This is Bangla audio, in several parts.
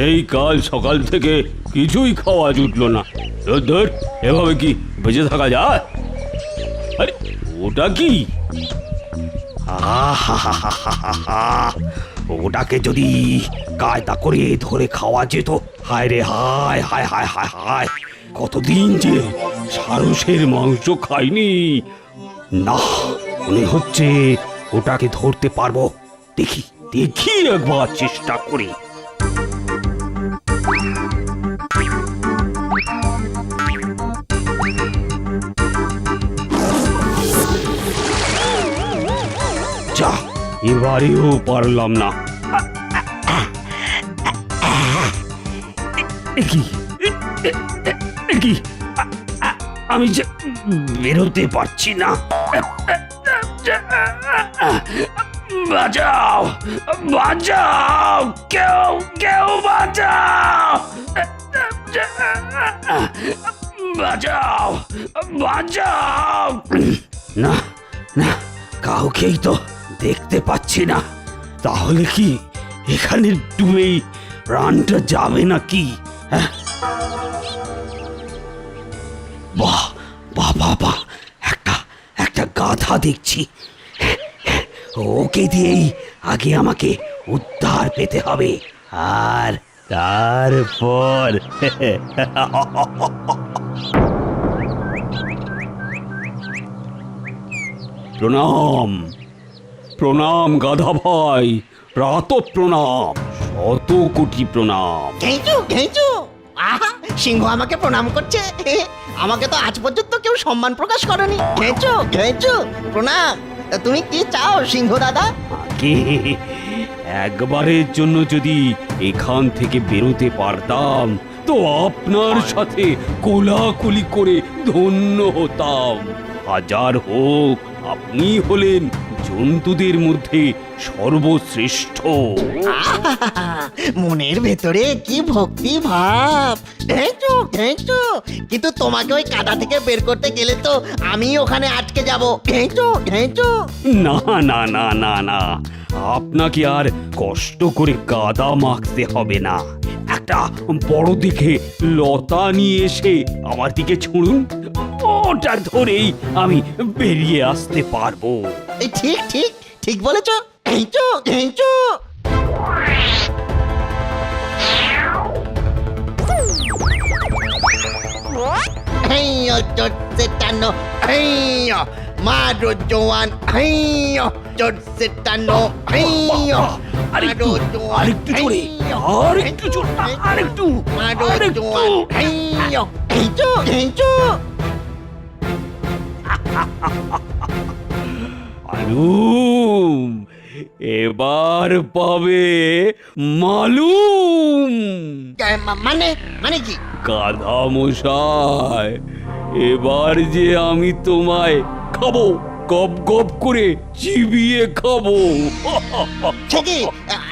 এই কাল সকাল থেকে কিছুই খাওয়া জুটলো না। ধর, এভাবে কি বেঁচে থাকা যায়? আরে ওটা কি? ওটাকে যদি কায়দা করে ধরে খাওয়া যেত, হায় রে হায় হায় হায় হায় হায়, কতদিন যে সারসের মাংস খাইনি। না, মনে হচ্ছে ওটাকে ধরতে পারবো। দেখি দেখি একবার চেষ্টা করি। যা, এবারেও পারলাম না। কি কি, আমি যে বেরোতে পারছি না। বাঁচাও বাঁচাও, কেউ কেউ বাঁচাও, বাঁচাও বাঁচাও। না না, কাউকেই তো দেখতে পাচ্ছি না। তাহলে কি এখানে ডুবেই প্রাণটা যাবে নাকি? হ্যাঁ, বাহ বাহ বাহ বাহ, একটা গাধা দেখছি। ওকে দিয়েই আগে আমাকে উদ্ধার পেতে হবে, আর তারপর প্রণাম প্রণাম গাধা ভাই, প্রাত প্রণাম, শত কোটি প্রণাম। ঘেঁচু ঘেঁচু, আহা, সিংহ আমাকে প্রণাম করছে। আমাকে তো আজ পর্যন্ত কেউ সম্মান প্রকাশ করেনি। ঘেঁচু ঘেঁচু, প্রণাম। তা তুমি কি চাও সিংহ দাদা? আগে একবারের জন্য যদি এখান থেকে বেরোতে পারতাম তো আপনার সাথে কোলাকুলি করে ধন্য হতাম। হাজার হোক, আপনি হলেন জন্তুদের মধ্যে সর্বশ্রেষ্ঠ। আহা, মনের ভেতরে কি ভক্তি ভাব। ঘেঁচু ঘেঁচু, কিন্তু তোমাকে ওই কাদা থেকে বের করতে গেলে তো আমি ওখানে আটকে যাব। ঘেঁচু ঘেঁচু। না না না না না, আপনাকে আর কষ্ট করে কাদা মাখতে হবে না। একটা বড় দেখে লতা নিয়ে এসে আমার দিকে ছুঁড়ুন, ওটা ধরেই আমি বেরিয়ে আসতে পারবো। এই ঠিক ঠিক ঠিক বলেছ। ঘেঁচু ঘেঁচু। হেইয়ো চটছে টানো, হেইয়ো মারো জোয়ান, হেইয়ো চটছে টানো, হেইয়ো আরেকটু আরেকটু জোরে, আরেকটু জোরে, আরেকটু মারো আরেকটু। জোয়ান, হেইয়ো। ঘেঁচু ঘেঁচু। মালুম, এবার পাবে মালুম। মানে মানে কি? গাধা মশাই, এবার যে আমি তোমায় খাবো, গপ গপ করে চিবিয়ে খাবো। সে কি,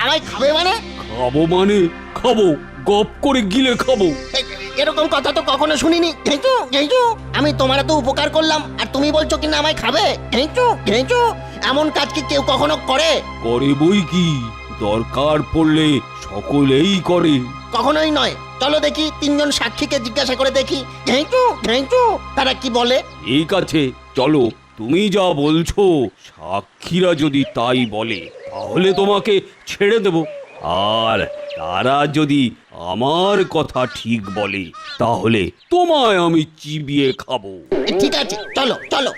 আমায় খাবে মানে? খাবো মানে খাবো, গপ করে গিলে খাবো। এরকম কথা তো কখনো শুনিনি। ঘেঁচু ঘেঁচু, আমি তোমার তো উপকার করলাম আর তুমি বলছো কিনা আমায় খাবে? ঘেঁচু ঘেঁচু, এমন কাজ কি কেউ কখনো করে? করে বই কি, দরকার পড়লে সকলেই করে। কখনোই নয়। চলো দেখি, তিনজন সাক্ষীকে জিজ্ঞাসা করে দেখি। ঘেঁচু ঘেঁচু, তারা কি বলে। ঠিক আছে, চলো, তুমি যা বলছো সাক্ষীরা যদি তাই বলে তাহলে তোমাকে ছেড়ে দেব, আর তারা যদি আমার কথা ঠিক বলে তাহলে তোমায় আমি চিবিয়ে খাবো। ঠিক আছে, চলো চলো।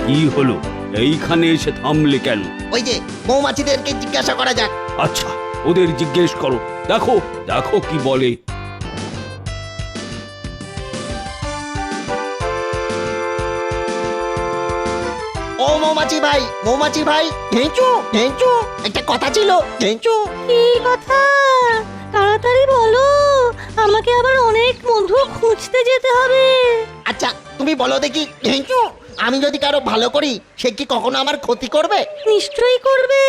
কি হলো, এইখানে এসে থামলে কেন? ওই যে মৌমাছিদেরকে জিজ্ঞাসা করা যাক। আচ্ছা, ওদের জিজ্ঞেস করো, দেখো দেখো কি বলে। ও মৌমাছি ভাই, মৌমাছি ভাই, ঘেঁচু ঘেঁচু, একটা কথা ছিল। ঘেঁচু। কি কথা? তাড়াতাড়ি বলো, আমাকে আবার অনেক মধু খুঁজতে যেতে হবে। আচ্ছা তুমি বলো দেখি ঘেঁচু, আমি যদি কারো ভালো করি সে কি কখনো আমার ক্ষতি করবে? নিশ্চয়ই করবে।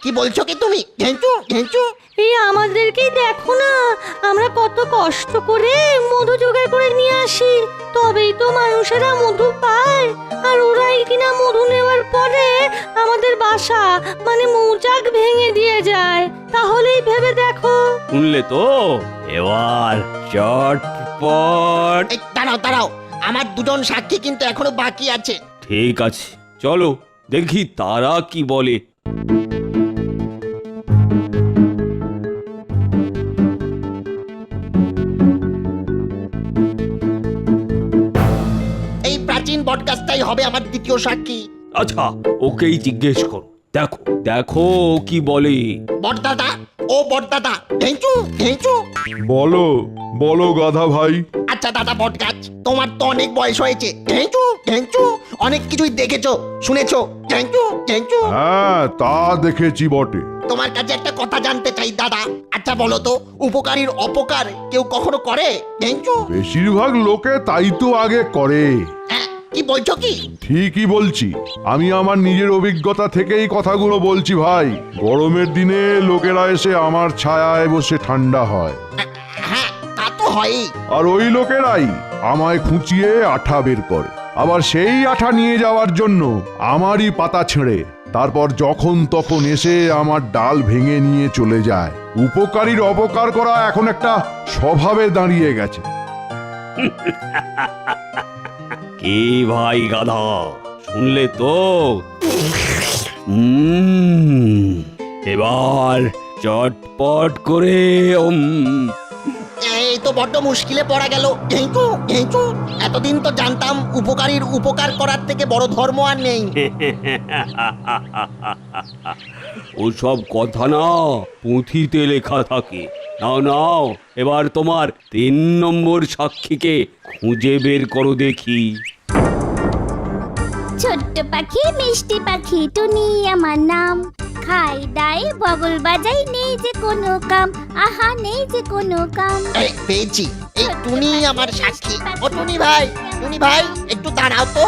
কি বলছো কি তুমি ঘেঞ্চু ঘেঞ্চু? এই আমাদেরকেই দেখো না, আমরা কত কষ্ট করে মধু জোগাড় করে নিয়ে আসি, তবেই তো মানুষেরা মধু পায়। আর ওরাই কিনা মধু নেওয়ার পরে আমাদের বাসা মানে মৌচাক ভেঙে দিয়ে যায়। তাহলেই ভেবে দেখো। শুনলে তো, এবার চটপট। এই দাঁড়াও দাঁড়াও, আমার দুজন সাক্ষী কিন্তু এখনো বাকি আছে। ঠিক আছে, চলো দেখি তারা কি বলে। এই প্রাচীন বটগাছটাই হবে আমার দ্বিতীয় সাক্ষী। আচ্ছা, ওকেই জিজ্ঞেস করো, দেখো দেখো ও কি বলে। বটদাদা, ও বটদাদা, ঘেঞ্চু ঘেঞ্চু। বলো বলো গাধা ভাই। আচ্ছা দাদা বটগাছ, তোমার তো অনেক বয়স হয়েছে, ঘেঞ্চু ঘেঞ্চু, অনেক কিছুই দেখেছো শুনেছো, ঘেঞ্চু ঘেঞ্চু। হ্যাঁ, তা দেখেছি বটে। তোমার কাছে একটা কথা জানতে চাই দাদা। আচ্ছা বলো তো, উপকারীর অপকার কেউ কখনো করে, ঘেঞ্চু? বেশিরভাগ লোকে তাই তো আগে করে। হ্যাঁ, কি বলছো কি? ঠিকই বলছি, আমি আমার নিজের অভিজ্ঞতা থেকেই কথাগুলো বলছি ভাই। গরমের দিনে লোকেরা এসে আমার ছায়ায় বসে ঠান্ডা হয়, হ্যাঁ তা তো হয়ই। আর ওই লোকেরাই আমায় খুঁচিয়ে আঠা বের করে, আবার সেই আঠা নিয়ে যাওয়ার জন্য আমারই পাতা ছেড়ে তারপর যখন তখন এসে আমার ডাল ভেঙে নিয়ে চলে যায়। উপকারীর অপকার করা এখন একটা স্বভাবে দাঁড়িয়ে গেছে। কি ভাই গাধা, শুনলে তো? এবার চটপট করে এই তো বড্ড মুশকিলে পড়া গেল, ঘেঞ্চু ঘেঞ্চু। এতদিন তো জানতাম উপকারীর উপকার করার থেকে বড় ধর্ম আর নেই। ওসব কথা না পুঁথিতে লেখা থাকে। নাও নাও, এবার তোমার 3 নম্বর সাক্ষীকে খুঁজে বের করো দেখি। ছোট্ট পাখি মিষ্টি পাখি টুনি আমার নাম, খাই দাই বগল বাজাই, নেই যে কোনো কাম, আহা নেই যে কোনো কাম। এই পেয়েছি, এই টুনি আমার সাক্ষী। ও টুনি ভাই, টুনি ভাই একটু দাঁড়াও তো।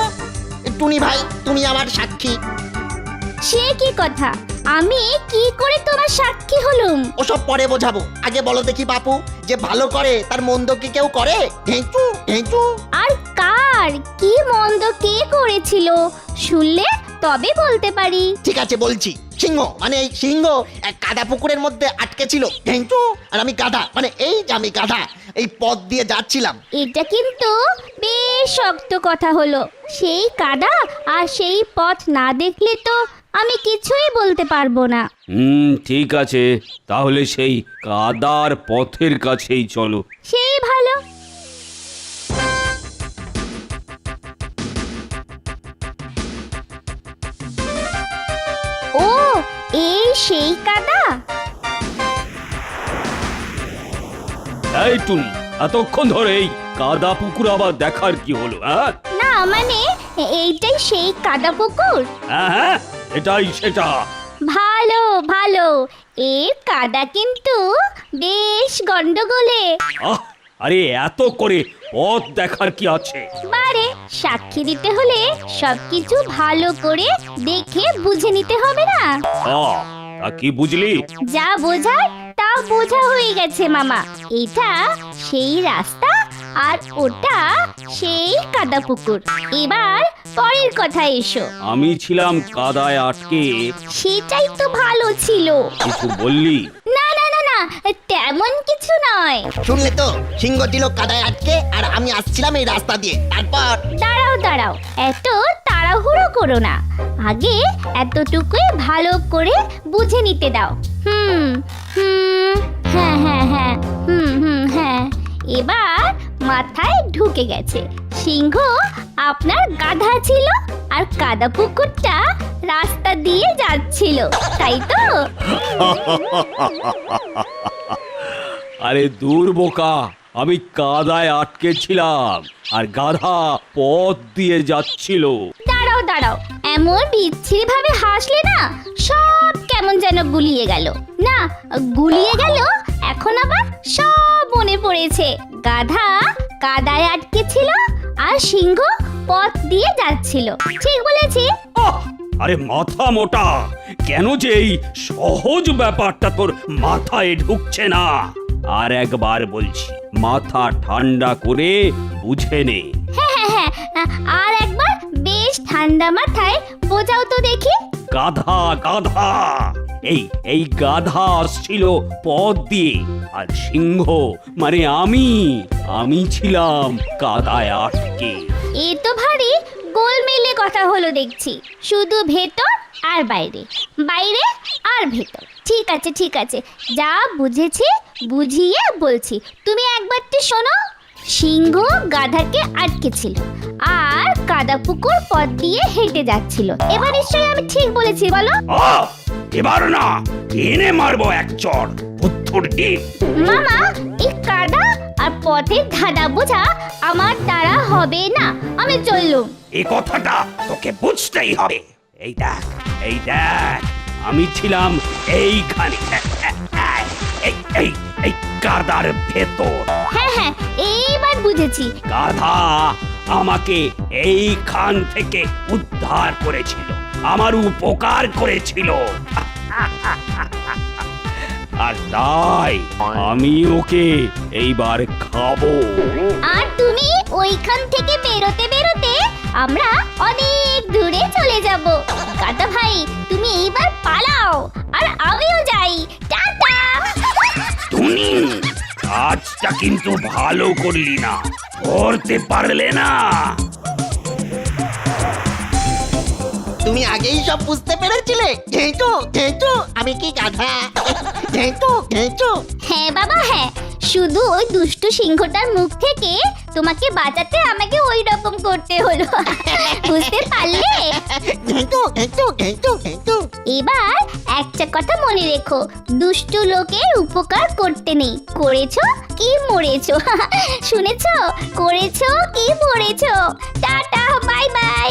টুনি ভাই, তুমি আমার সাক্ষী। সে কি কথা, আমি কি করে তোমার সাক্ষী হলুম? ওসব পরে বোঝাবো, আগে বলো দেখি বাপু, যে ভালো করে তার মন্দ কি কেউ করে, ঘেঞ্চু ঘেঞ্চু? আর কার কি মন্দ কে করেছিল শুনলে তবে বলতে পারি। ঠিক আছে বলছি। সিংহ মানে এই সিংহ এক কাদা পুকুরের মধ্যে আটকে ছিল, ঘেঞ্চু। আর আমি গাধা, মানে এই যে আমি গাধা, এই পথ দিয়ে যাচ্ছিলাম। এটা কিন্তু বেশ শক্ত কথা হলো। সেই কাদা আর সেই পথ না দেখলে তো আমি কিছুই বলতে পারবো না। ঠিক আছে, তাহলে সেই কাদার পথের কাছেই চলো। সেই ভালো। ও, এই সেই কাদা। এই টুনি, এতক্ষণ ধরে এই কাদা পুকুর আবার দেখার কি হলো? হ্যাঁ না মানে এইটাই সেই কাদা পুকুর। হ্যাঁ, এটাই সেটা। ভালো ভালো, এর কাদা কিন্তু বেশ গন্ডগোলে। আরে এত করে পথ দেখার কি আছে? বারে সাক্ষী দিতে হলে সবকিছু ভালো করে দেখে বুঝে নিতে হবে না? তা কি বুঝলি? যা বোঝার তা বোঝা হয়ে গেছে মামা। এটা সেই রাস্তা আর ওটা সেই কাদা পুকুর। এবার পরের কথা এসো। আমি ছিলাম কাদায় আটকে। সেটাই তো ভালো ছিল। কিছু বললি? না না না না, তেমন কিছু নয়। শুনলে তো, সিংহ ছিল কাদায় আটকে আর আমি আসছিলাম এই রাস্তা দিয়ে। তারপর দাঁড়াও দাঁড়াও, এত তাড়াহুড়ো করো না, আগে এতটুকুই ভালো করে বুঝে নিতে দাও। হুম হুম, হ্যাঁ হ্যাঁ হ্যাঁ, হ্যাঁ, এবার মাথায় ঢুকে গেছে। সিংহ আপনার গাধা ছিল আর কাদা পুকুরটা রাস্তা দিয়ে যাচ্ছিল, তাই তো? আরে দূর বোকা, আমি কাদায় আটকে ছিলাম আর গাধা পথ দিয়ে যাচ্ছিল। দাঁড়াও দাঁড়াও, এমন বিচ্ছিরি ভাবে হাসলে না সব কেমন যেন গুলিয়ে গেল। না গুলিয়ে গেল, এখন আবার সব মনে পড়েছে। গাধা কাদায় আটকে ছিল আর সিংহ পথ দিয়ে যাচ্ছিল। ঠিক বলেছি? আরে মাথা মোটা, কেন যে এই সহজ ব্যাপারটা তোর মাথায় ঢুকছে না? আর একবার বলছি, মাথা ঠান্ডা করে বুঝে নে। হ্যাঁ, আর একবার বেশ ঠান্ডা মাথায় বোঝাও তো দেখি। গাধা গাধা, এই গাধা আসছিল পথ দিয়ে, আর সিংহ মানে আমি ছিলাম কাদায় আটকে। এ তো ভারী গোলমেলে কথা হলো দেখছি, শুধু ভেতর আর বাইরে, বাইরে আর ভেতর। ঠিক আছে, যা বুঝেছি বুঝিয়ে বলছি, তুমি একবারটি শোনো। সিংহ গাধাকে আটকেছিল আর কাদা পুকুর পথ দিয়ে হেঁটে যাচ্ছিল। এবার নিশ্চয়ই আমি ঠিক বলেছি, বলো? এবার না, এনে মারবো এক চড়, উত্তর দিন। মামা, এই কাদা আর পথের ধাঁধা বোঝা আমার দ্বারা হবে না, আমি চললুম। এই কথাটা তোকে বুঝতেই হবে। এই দেখ, আমি ছিলাম এইখানে, এই কাদার ভেতর। হ্যাঁ, এইবার বুঝেছি। গাধা আমাকে এইখান থেকে উদ্ধার করেছিল, আমার উপকার করেছিল, আর তাই আমি ওকে এইবার খাবো। আর তুমি ওইখান থেকে বেরোতে বেরোতে আমরা অনেক দূরে চলে যাব। কাটা ভাই, তুমি এইবার পালাও, আর আমিও যাই। টাটা। টুনি, কাজটা কিন্তু ভালো করলি না, করতে পারলে না। তুমি আগেই সব বুঝতে পেরেছিলে? ঘেঁটো ঘেঁটো, আমি কি গাধা? ঘেঁটো ঘেঁটো। হ্যাঁ বাবা, হ্যাঁ, শুধু ওই দুষ্টু সিংহটার মুখ থেকে তোমাকে বাঁচাতে আমাকে ওই রকম করতে হলো। বুঝতে পারলে? ঘেঁটো ঘেঁটো ঘেঁটো ঘেঁটো। এবার একটা কথা মনে রেখো, দুষ্টু লোকের উপকার করতে নেই, করেছো কি মরেছো। শুনেছো? করেছো কি মরেছো। Tata, bye bye.